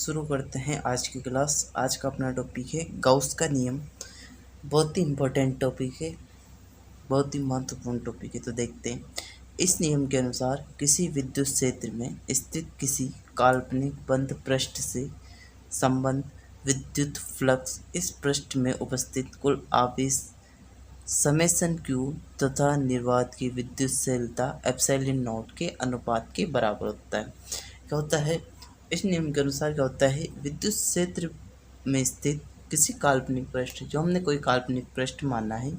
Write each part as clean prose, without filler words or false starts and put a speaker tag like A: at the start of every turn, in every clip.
A: शुरू करते हैं आज की क्लास। आज का अपना टॉपिक है गाउस का नियम। बहुत ही इम्पोर्टेंट टॉपिक है, बहुत ही महत्वपूर्ण टॉपिक है। तो देखते हैं। इस नियम के अनुसार किसी विद्युत क्षेत्र में स्थित किसी काल्पनिक बंद पृष्ठ से संबंध विद्युत फ्लक्स इस पृष्ठ में उपस्थित कुल आवेश समेशन क्यू तथा निर्वात की विद्युतशीलता एप्सिलॉन नॉट के अनुपात के बराबर होता है। क्या होता है इस नियम के अनुसार? क्या होता है, विद्युत क्षेत्र में स्थित किसी काल्पनिक पृष्ठ, जो हमने कोई काल्पनिक पृष्ठ माना है,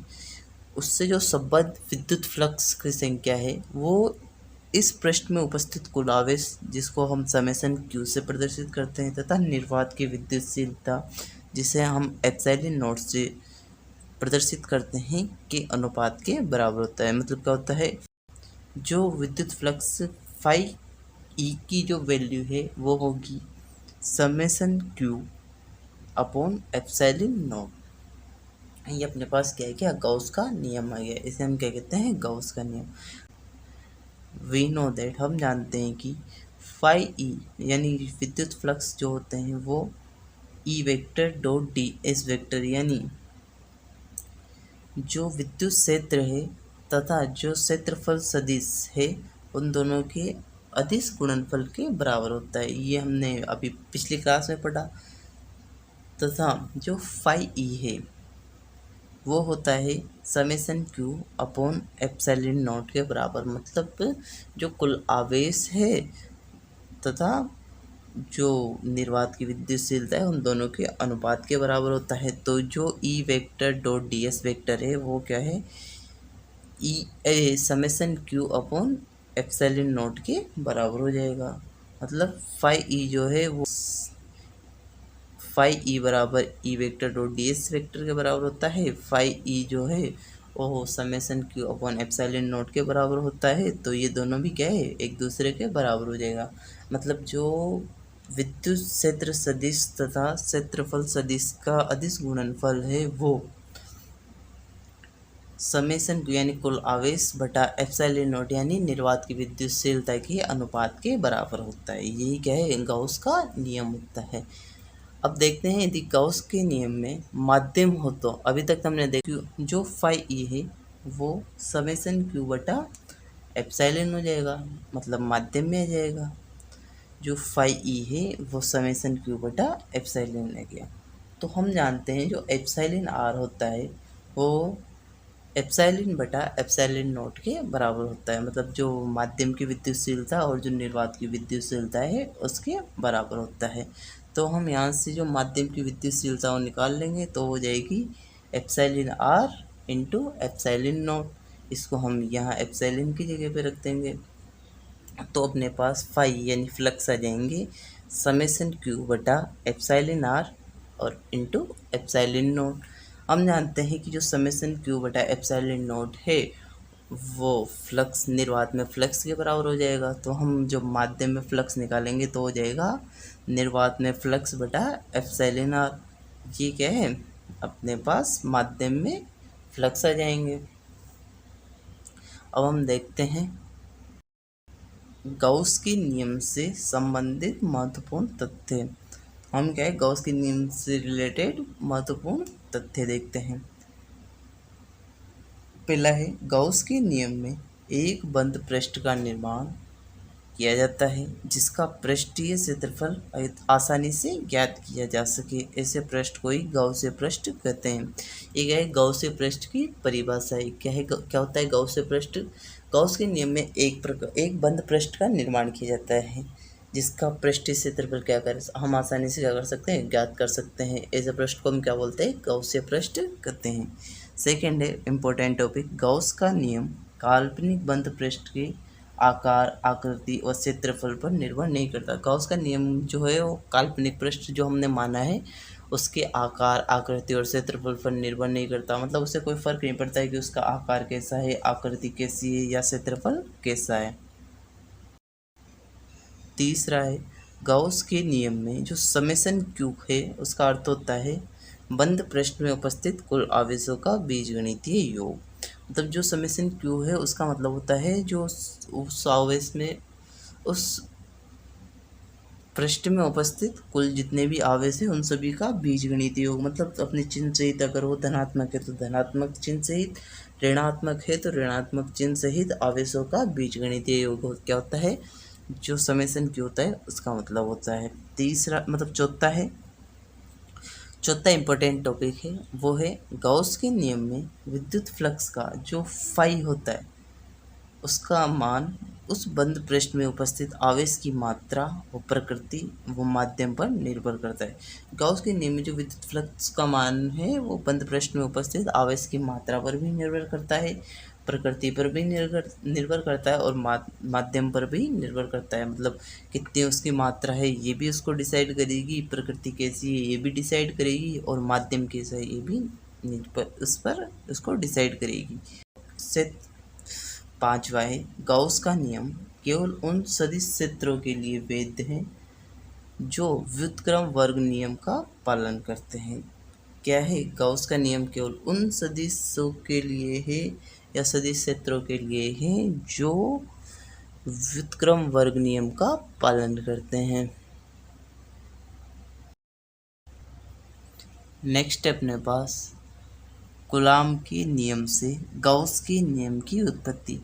A: उससे जो संबद्ध विद्युत फ्लक्स की संख्या है वो इस पृष्ठ में उपस्थित कुल आवेश, जिसको हम समेशन क्यू से प्रदर्शित करते हैं, तथा निर्वात की विद्युतशीलता, जिसे हम एप्सिलॉन नॉट से प्रदर्शित करते हैं, के अनुपात के बराबर होता है। मतलब क्या होता है, जो विद्युत फ्लक्स फाई ई की जो वैल्यू है वो होगी summation Q upon epsilon not. ये अपने पास क्या है, क्या गाउस का नियम आ गया। इसे हम क्या कहते हैं, गाउस का नियम। वी नो दैट, हम जानते हैं कि फाई ई यानी विद्युत फ्लक्स जो होते हैं वो ई vector dot D S vector, यानी जो विद्युत क्षेत्र है तथा जो क्षेत्रफल सदिश है, उन दोनों के अदिश गुणनफल के बराबर होता है। ये हमने अभी पिछली क्लास में पढ़ा। तथा जो फाई ई है वो होता है summation Q upon epsilon naught के बराबर। मतलब जो कुल आवेश है तथा जो निर्वात की विद्युतशीलता है, उन दोनों के अनुपात के बराबर होता है। तो जो E vector dot D S vector है वो क्या है, E summation Q upon epsilon naught के बराबर हो जाएगा। मतलब फाई ई जो है वो फाई ई बराबर ई vector dot D S vector के बराबर होता है। फाई ई जो है वो summation Q upon epsilon naught के बराबर होता है। तो ये दोनों भी क्या है, एक दूसरे के बराबर हो जाएगा। मतलब जो विद्युत क्षेत्र सदिश तथा क्षेत्रफल सदिश का अदिश गुणनफल है वो समेशन क्यू यानी कुल आवेश बटा एप्सिलॉन नॉट यानी निर्वात की विद्युतशीलता के अनुपात के बराबर होता है। यही क्या है, गाउस का नियम होता है। अब देखते हैं, यदि गाउस के नियम में माध्यम हो तो अभी तक हमने देखा जो फाई ई है वो समेशन क्यू बटा एप्सिलॉन हो जाएगा, मतलब माध्यम में आ जाएगा। जो फाई ई है वो समेशन क्यू बटा एप्सिलॉन आ गया। तो हम जानते हैं जो एप्सिलॉन आर होता है वो एप्सिलॉन बटा एप्सिलॉन नॉट के बराबर होता है। मतलब जो माध्यम की विद्युतशीलता और जो निर्वात की विद्युतशीलता है उसके बराबर होता है। तो हम यहाँ से जो माध्यम की विद्युतशीलता वो निकाल लेंगे तो हो जाएगी epsilon r into epsilon nought. इसको हम यहाँ एप्सिलॉन की जगह पे रख देंगे तो अपने पास फाई यानी फ्लक्स आ जाएंगे समेशन क्यू बटा एप्सिलॉन आर और इंटू एप्सिलॉन नॉट। हम जानते हैं कि जो समेशन क्यू बटा एप्सिलॉन नॉट है वो फ्लक्स निर्वात में फ्लक्स के बराबर हो जाएगा। तो हम जो माध्यम में फ्लक्स निकालेंगे तो हो जाएगा निर्वात में फ्लक्स बटा एप्सिलॉन आर। ये क्या है, अपने पास माध्यम में फ्लक्स आ जाएंगे। अब हम देखते हैं गाउस के नियम से संबंधित महत्वपूर्ण तथ्य। हम क्या है, गाउस के नियम से रिलेटेड महत्वपूर्ण तथ्य देखते हैं। पहला है, गाउस के नियम में एक बंद पृष्ठ का निर्माण किया जाता है जिसका पृष्ठीय क्षेत्रफल आसानी से ज्ञात किया जा सके। ऐसे पृष्ठ को ही गाउसीय पृष्ठ कहते हैं। ये क्या है, गाउसीय पृष्ठ की परिभाषा है। क्या है, क्या होता है गाउसीय पृष्ठ? गाउस के नियम में एक बंद पृष्ठ का निर्माण किया जाता है जिसका पृष्ठीय क्षेत्रफल क्या कर हम आसानी से क्या कर सकते हैं, ज्ञात कर सकते हैं। ऐसे पृष्ठ को हम क्या बोलते हैं, गाउसीय पृष्ठ कहते हैं। सेकेंड है इम्पोर्टेंट टॉपिक, गाउस का नियम काल्पनिक बंद पृष्ठ के आकार आकृति और क्षेत्रफल पर निर्भर नहीं करता। गाउस का नियम जो है वो काल्पनिक पृष्ठ जो हमने माना है उसके आकार आकृति और क्षेत्रफल पर निर्भर नहीं करता। मतलब उससे कोई फर्क नहीं पड़ता है कि उसका आकार कैसा है, आकृति कैसी है या क्षेत्रफल कैसा है। तीसरा है, गाउस के नियम में जो समेशन क्यू है उसका अर्थ होता है बंद पृष्ठ में उपस्थित कुल आवेशों का बीजगणितीय योग। मतलब जो समेशन क्यू है उसका मतलब होता है जो उस आवेश में उस पृष्ठ में उपस्थित कुल जितने भी आवेश हैं उन सभी का बीजगणितीय योग, मतलब अपने चिन्ह सहित, अगर वो धनात्मक है तो धनात्मक चिन्ह सहित, ऋणात्मक है तो ऋणात्मक चिन्ह सहित आवेशों का बीजगणितीय योग क्या होता है, जो समेशन क्यू होता है उसका मतलब होता है। तीसरा मतलब चौथा इम्पोर्टेंट टॉपिक है वो है गॉस के नियम में विद्युत फ्लक्स का जो फाई होता है उसका मान उस बंद पृष्ठ में उपस्थित आवेश की मात्रा व प्रकृति व माध्यम पर निर्भर करता है। गॉस के नियम में जो विद्युत फ्लक्स का मान है वो बंद पृष्ठ में उपस्थित आवेश की मात्रा पर भी निर्भर करता है, प्रकृति पर भी निर्भर करता है और माध्यम पर भी निर्भर करता है। मतलब कितनी उसकी मात्रा है ये भी उसको डिसाइड करेगी, प्रकृति कैसी है ये भी डिसाइड करेगी और माध्यम कैसा है ये भी उस पर उसको डिसाइड करेगी। से पांचवा है गॉस का नियम केवल उन सदिश क्षेत्रों के लिए वैध है जो व्युत्क्रम वर्ग नियम का पालन करते हैं। क्या है, गॉस का नियम केवल उन सदिशों के लिए है या सदिश क्षेत्रों के लिए है जो व्युत्क्रम वर्ग नियम का पालन करते हैं। नेक्स्ट है अपने पास कूलॉम के नियम से गॉस के नियम की उत्पत्ति।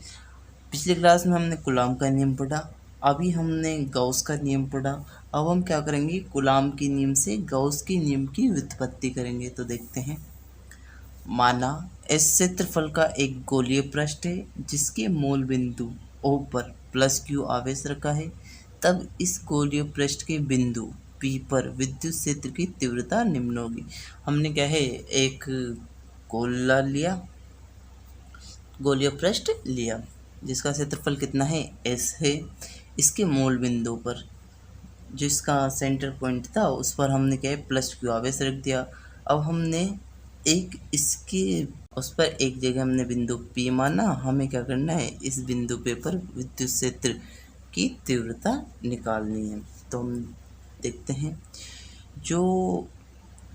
A: पिछले क्लास में हमने कूलॉम का नियम पढ़ा, अभी हमने गॉस का नियम पढ़ा। अब हम क्या करेंगे, कूलॉम के नियम से गॉस के नियम की व्युत्पत्ति करेंगे। तो देखते हैं। माना इस क्षेत्रफल का एक गोलीय पृष्ठ है जिसके मूल बिंदु O पर प्लस Q आवेश रखा है, तब इस गोलीय पृष्ठ के बिंदु P पर विद्युत क्षेत्र की तीव्रता निम्न होगी। हमने क्या है, एक गोला लिया, गोलीय पृष्ठ लिया जिसका क्षेत्रफल कितना है, S है। इसके मूल बिंदु पर जिसका सेंटर पॉइंट था उस पर हमने क्या है प्लस Q आवेश रख दिया। अब हमने एक इसके उस पर एक जगह हमने बिंदु P माना, हमें क्या करना है इस बिंदु पे पर विद्युत क्षेत्र की तीव्रता निकालनी है। तो हम देखते हैं जो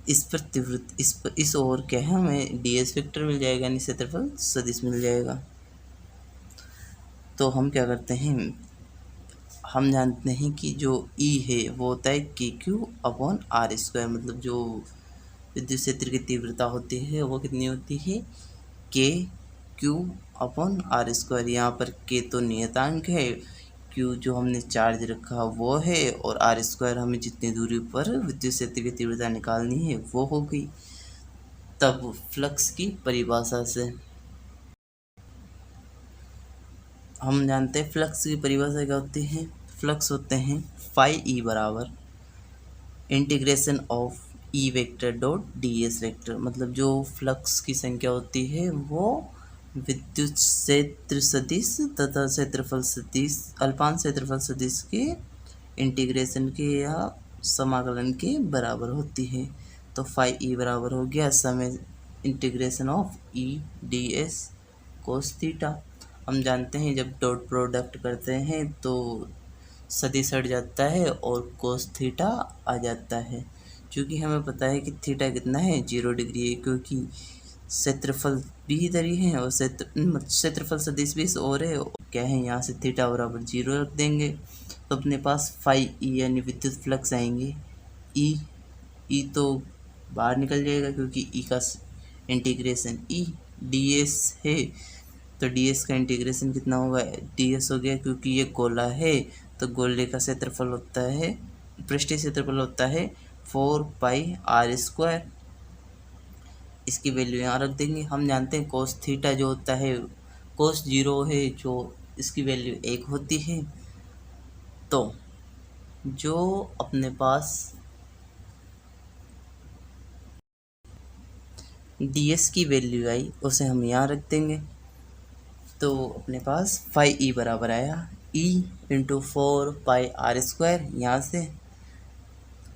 A: इस पर तीव्रता इस ओर क्या है, हमें ds वेक्टर मिल जाएगा यानी क्षेत्रफल सदिश मिल जाएगा। तो हम क्या करते हैं, हम जानते हैं कि जो E है वो होता है KQ/R², मतलब जो विद्युत क्षेत्र की तीव्रता होती है वो कितनी होती है KQ/R²। यहाँ पर K तो नियतांक है, Q जो हमने चार्ज रखा वो है और R² हमें जितनी दूरी पर विद्युत क्षेत्र की तीव्रता निकालनी है वो हो गई। तब फ्लक्स की परिभाषा से हम जानते हैं फ्लक्स की परिभाषा क्या होती है। फ्लक्स होते हैं फाई ई बराबर integration of E vector dot D S vector. मतलब जो फ्लक्स की संख्या होती है वो विद्युत क्षेत्र सदिश तथा क्षेत्रफल सदिश अल्पांश क्षेत्रफल सदिश के इंटीग्रेशन के या समाकलन के बराबर होती है। तो फाई ई बराबर हो गया समय integration of E D S cos theta. हम जानते हैं जब डॉट प्रोडक्ट करते हैं तो सदिश हट जाता है और कोस थीटा आ जाता है। क्योंकि हमें पता है कि थीटा कितना है 0 डिग्री है, क्योंकि क्षेत्रफल भी इधर ही है और क्षेत्रफल सदिश भी इस ओर है। क्या है, यहाँ से थीटा बराबर 0 रख देंगे तो अपने पास फाई ई यानी विद्युत फ्लक्स आएंगे। ई तो बाहर निकल जाएगा क्योंकि ई का इंटीग्रेशन ई डी एस है, तो डी एस का इंटीग्रेशन कितना होगा, डी एस हो गया। क्योंकि ये गोला है तो गोले का क्षेत्रफल होता है, पृष्ठीय क्षेत्रफल होता है 4πr²। इसकी वैल्यू यहाँ रख देंगे। हम जानते हैं कोस थीटा जो होता है कोस 0 है, जो इसकी वैल्यू 1 होती है। तो जो अपने पास डी एस की वैल्यू आई उसे हम यहाँ रख देंगे। तो अपने पास फाई ई बराबर आया E इंटू 4πr²। यहाँ से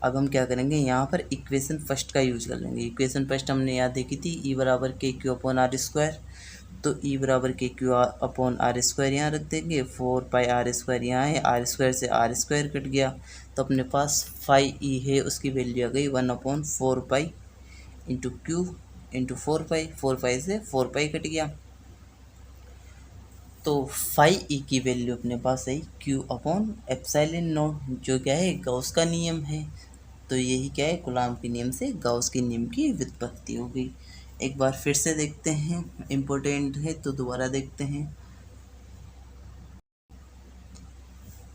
A: अब हम क्या करेंगे, यहाँ पर इक्वेशन फर्स्ट का यूज कर लेंगे। इक्वेशन फर्स्ट हमने याद देखी थी E बराबर KQ/R²। तो E बराबर KQ/R² यहाँ रख देंगे, 4πr² यहाँ है, R² से R² कट गया तो अपने पास फाई E है उसकी वैल्यू आ गई 1/4π इंटू Q इंटू 4π से 4π कट गया। तो फाई ई की वैल्यू अपने पास है क्यू अपॉन एप्सिलॉन नॉट, जो क्या है गॉस का नियम है। तो यही क्या है कूलॉम के नियम से गॉस के नियम की व्युत्पत्ति हो गई। एक बार फिर से देखते हैं, इम्पोर्टेंट है तो दोबारा देखते हैं।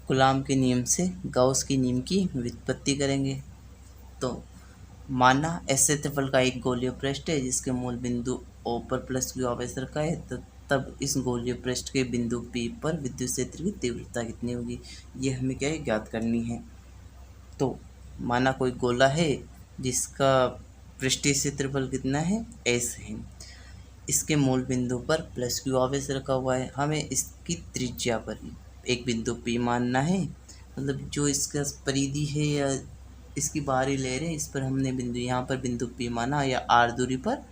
A: कूलॉम के नियम से गॉस के नियम की व्युत्पत्ति करेंगे। तो माना एस क्षेत्रफल का एक गोलीय पृष्ठ है जिसके मूल बिंदु O पर प्लस क्यू आवेश रखा है, तो तब इस गोलीय पृष्ठ के बिंदु P पर विद्युत क्षेत्र की तीव्रता कितनी होगी, ये हमें क्या है ज्ञात करनी है। तो माना कोई गोला है जिसका पृष्ठीय क्षेत्रफल कितना है S है, इसके मूल बिंदु पर प्लस क्यू आवेश रखा हुआ है, हमें इसकी त्रिज्या पर एक बिंदु P मानना है, मतलब जो इसका परिधि है या इसकी बाहरी लेयर है, इस पर हमने बिंदु यहाँ पर बिंदु P माना, या R दूरी पर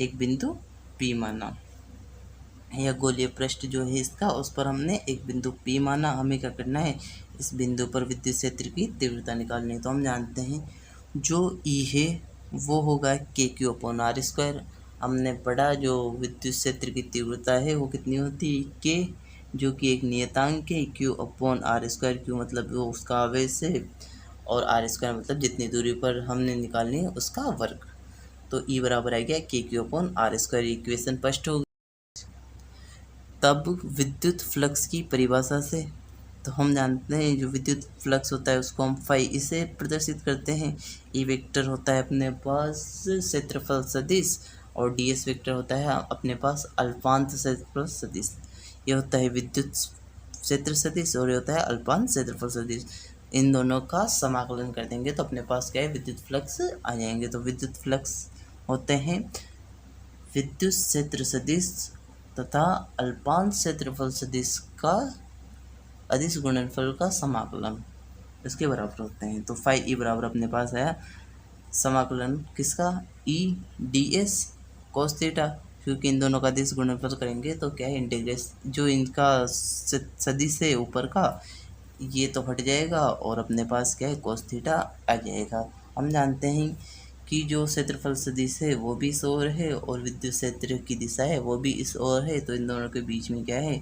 A: एक बिंदु P माना, या गोलीय पृष्ठ जो है इसका उस पर हमने एक बिंदु P माना। हमें क्या करना है, इस बिंदु पर विद्युत क्षेत्र की तीव्रता निकालनी है। तो हम जानते हैं जो E है वो होगा के क्यू अपॉन आर स्क्वायर। हमने पढ़ा जो विद्युत क्षेत्र की तीव्रता है वो कितनी होती है, के, जो कि एक नियतांक है, q upon r square, q मतलब वो उसका आवेश है और आर स्क्वायर मतलब जितनी दूरी पर हमने निकालनी है उसका वर्ग। तो ई बराबर आ गया के q upon r square. Equation स्पष्ट हो। तब विद्युत फ्लक्स की परिभाषा से तो हम जानते हैं जो विद्युत फ्लक्स होता है उसको हम फाई इसे प्रदर्शित करते हैं। ई वेक्टर होता है अपने पास क्षेत्रफल सदिश और डी एस वेक्टर होता है अपने पास अल्पांत क्षेत्रफल सदिश। ये होता है विद्युत क्षेत्र सदिश और ये होता है अल्पांत क्षेत्रफल सदिश। इन दोनों का समाकलन कर देंगे तो अपने पास क्या है विद्युत फ्लक्स आ जाएंगे। तो विद्युत फ्लक्स होते हैं विद्युत क्षेत्र सदिश तथा अल्पांत क्षेत्रफल सदिश का अदिश गुणनफल का समाकलन इसके बराबर होते हैं। तो फाई ई बराबर अपने पास आया समाकलन किसका, E D S cos theta, क्योंकि इन दोनों का अदिश गुणनफल करेंगे तो क्या है इंटीग्रेस जो इनका सदिश है ऊपर का ये तो हट जाएगा और अपने पास क्या है कोस थीटा आ जाएगा। हम जानते हैं कि जो क्षेत्रफल सदिश है वो भी इस ओर है और विद्युत क्षेत्र की दिशा है वो भी इस ओर है, तो इन दोनों के बीच में क्या है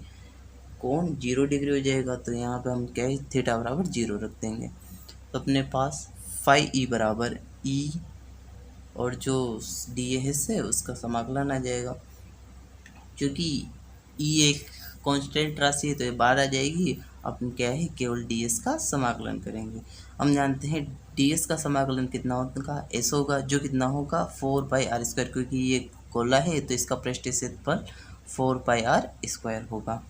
A: कोण 0 डिग्री हो जाएगा। तो यहाँ पे हम क्या है थीटा बराबर 0 रख देंगे। तो अपने पास फाई ई बराबर ई और जो डी एस है उसका समाकलन आ जाएगा। क्योंकि ई एक कांस्टेंट राशि है तो ये बाहर आ जाएगी। अपन क्या है केवल डी एस का समाकलन करेंगे। हम जानते हैं डी एस का समाकलन कितना होगा, एस होगा, जो कितना होगा 4πr², क्योंकि ये गोला है तो इसका पृष्ठीय क्षेत्रफल 4πr² होगा।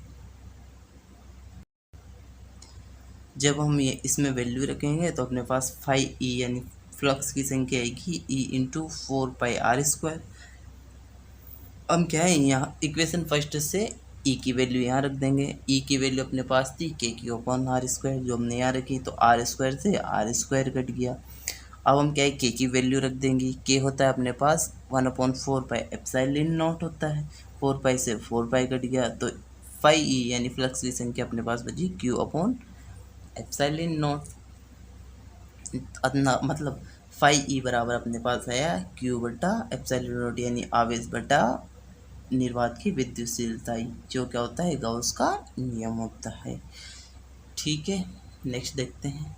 A: जब हम ये इसमें वैल्यू रखेंगे तो अपने पास फाई ई यानी फ्लक्स की संख्या आएगी ई इंटू 4πr²। हम क्या है यहाँ इक्वेशन फर्स्ट से ई की वैल्यू यहाँ रख देंगे। ई की वैल्यू अपने पास थी के क्यू अपॉन आर स्क्वायर, जो हमने यहाँ रखी तो आर स्क्वायर से आर स्क्वायर कट गया। अब हम क्या है के की वैल्यू रख देंगे। के होता है अपने पास 1/4 एप्सिलॉन नॉट होता है, 4 से 4 कट गया तो फाई ई यानी फ्लक्स की संख्या अपने पास बची क्यू अपॉन एप्सिलॉन नॉट। अतना मतलब फाई ई बराबर अपने पास आया क्यू बटा एप्सिलॉन नॉट यानी आवेश बटा निर्वात की विद्युतशीलता, जो क्या होता है गॉस का नियम होता है। ठीक है, नेक्स्ट देखते हैं।